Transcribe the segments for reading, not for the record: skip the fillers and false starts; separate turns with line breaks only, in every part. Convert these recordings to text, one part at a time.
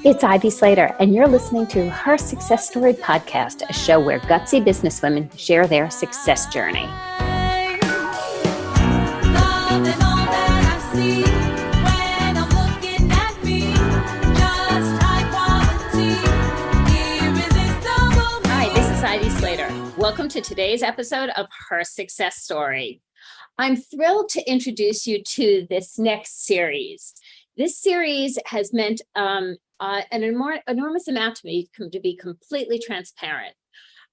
It's Ivy Slater, and you're listening to Her Success Story podcast, a show where gutsy businesswomen share their success journey. Hi, this is Ivy Slater. Welcome to today's episode of Her Success Story. I'm thrilled to introduce you to this next series. This series has meant an enormous amount to me, to be completely transparent.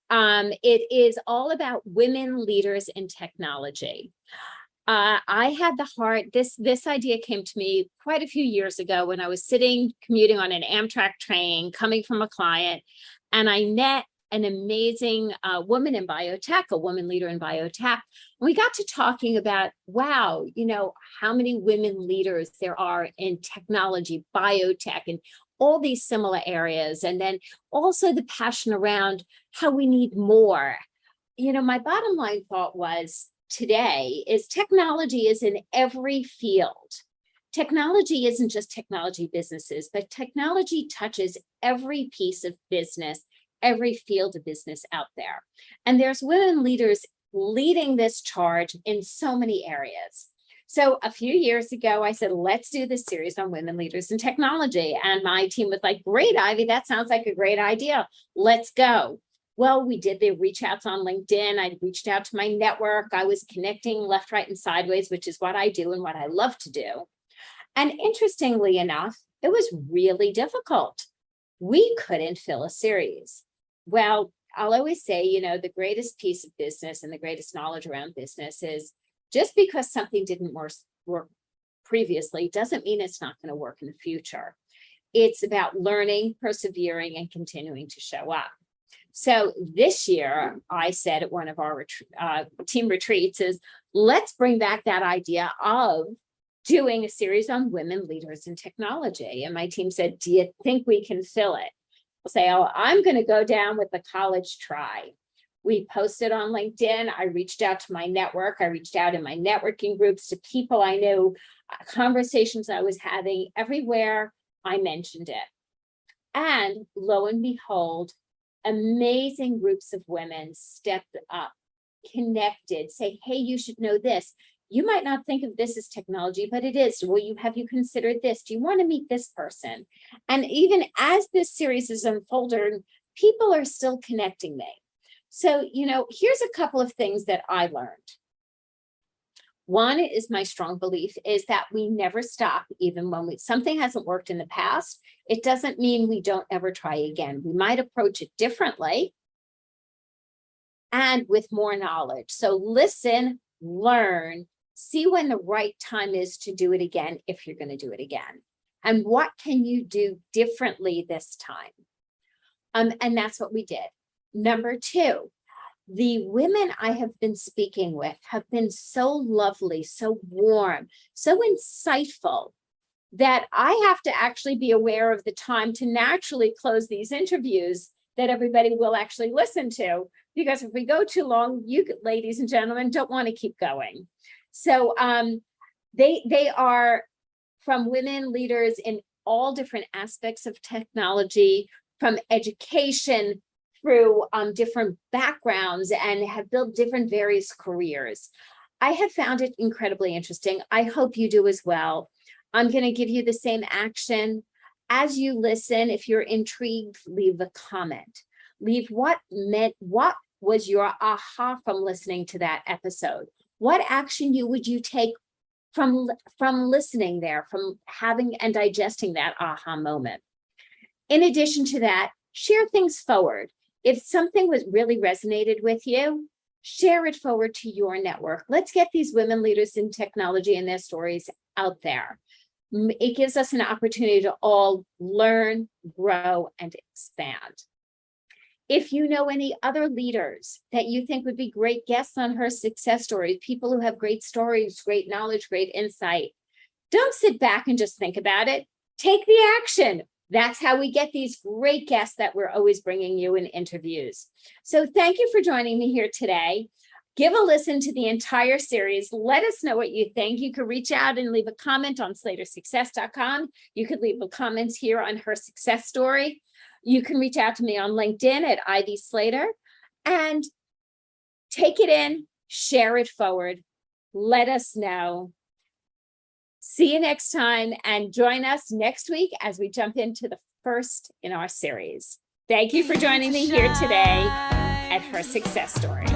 It is all about women leaders in technology. I had the heart, this idea came to me quite a few years ago when I was commuting on an Amtrak train, coming from a client, and I met an amazing woman in biotech, a woman leader in biotech. And we got to talking about, wow, how many women leaders there are in technology, biotech, and all these similar areas. And then also the passion around how we need more. My bottom line thought was today is technology is in every field. Technology isn't just technology businesses, but technology touches every piece of business, every field of business out there. And there's women leaders leading this charge in so many areas. So a few years ago, I said, let's do this series on women leaders in technology. And my team was like, great, Ivy, that sounds like a great idea. Let's go. Well, we did the reach outs on LinkedIn. I reached out to my network. I was connecting left, right, and sideways, which is what I do and what I love to do. And interestingly enough, it was really difficult. We couldn't fill a series. Well, I'll always say, the greatest piece of business and the greatest knowledge around business is just because something didn't work previously doesn't mean it's not going to work in the future. It's about learning, persevering, and continuing to show up. So this year, I said at one of our team retreats is, let's bring back that idea of doing a series on women leaders in technology. And my team said, do you think we can fill it? I'll say, I'm going to go down with the college try. We posted on LinkedIn. I reached out to my network. I reached out in my networking groups to people I knew, conversations I was having. Everywhere I mentioned it. And lo and behold, amazing groups of women stepped up, connected, say, hey, you should know this. You might not think of this as technology, but it is. Have you considered this? Do you want to meet this person? And even as this series is unfolding, people are still connecting me. So, here's a couple of things that I learned. One is my strong belief is that we never stop, even when something hasn't worked in the past. It doesn't mean we don't ever try again. We might approach it differently and with more knowledge. So listen, learn, see when the right time is to do it again, if you're going to do it again. And what can you do differently this time? And that's what we did. Number two, the women I have been speaking with have been so lovely, so warm, so insightful that I have to actually be aware of the time to naturally close these interviews that everybody will actually listen to. Because if we go too long, you ladies and gentlemen don't want to keep going. So they are from women leaders in all different aspects of technology, from education through different backgrounds, and have built different various careers. I have found it incredibly interesting. I hope you do as well. I'm going to give you the same action. As you listen, if you're intrigued, leave a comment. Leave what was your aha from listening to that episode? What action would you take from listening there, from having and digesting that aha moment? In addition to that, share things forward. If something really resonated with you, share it forward to your network. Let's get these women leaders in technology and their stories out there. It gives us an opportunity to all learn, grow, and expand. If you know any other leaders that you think would be great guests on Her Success Stories, people who have great stories, great knowledge, great insight, don't sit back and just think about it. Take the action. That's how we get these great guests that we're always bringing you in interviews. So thank you for joining me here today. Give a listen to the entire series. Let us know what you think. You can reach out and leave a comment on slatersuccess.com. You could leave a comment here on Her Success Story. You can reach out to me on LinkedIn at Ivy Slater and take it in, share it forward. Let us know. See you next time and join us next week as we jump into the first in our series. Thank you for joining me here today at Her Success Story.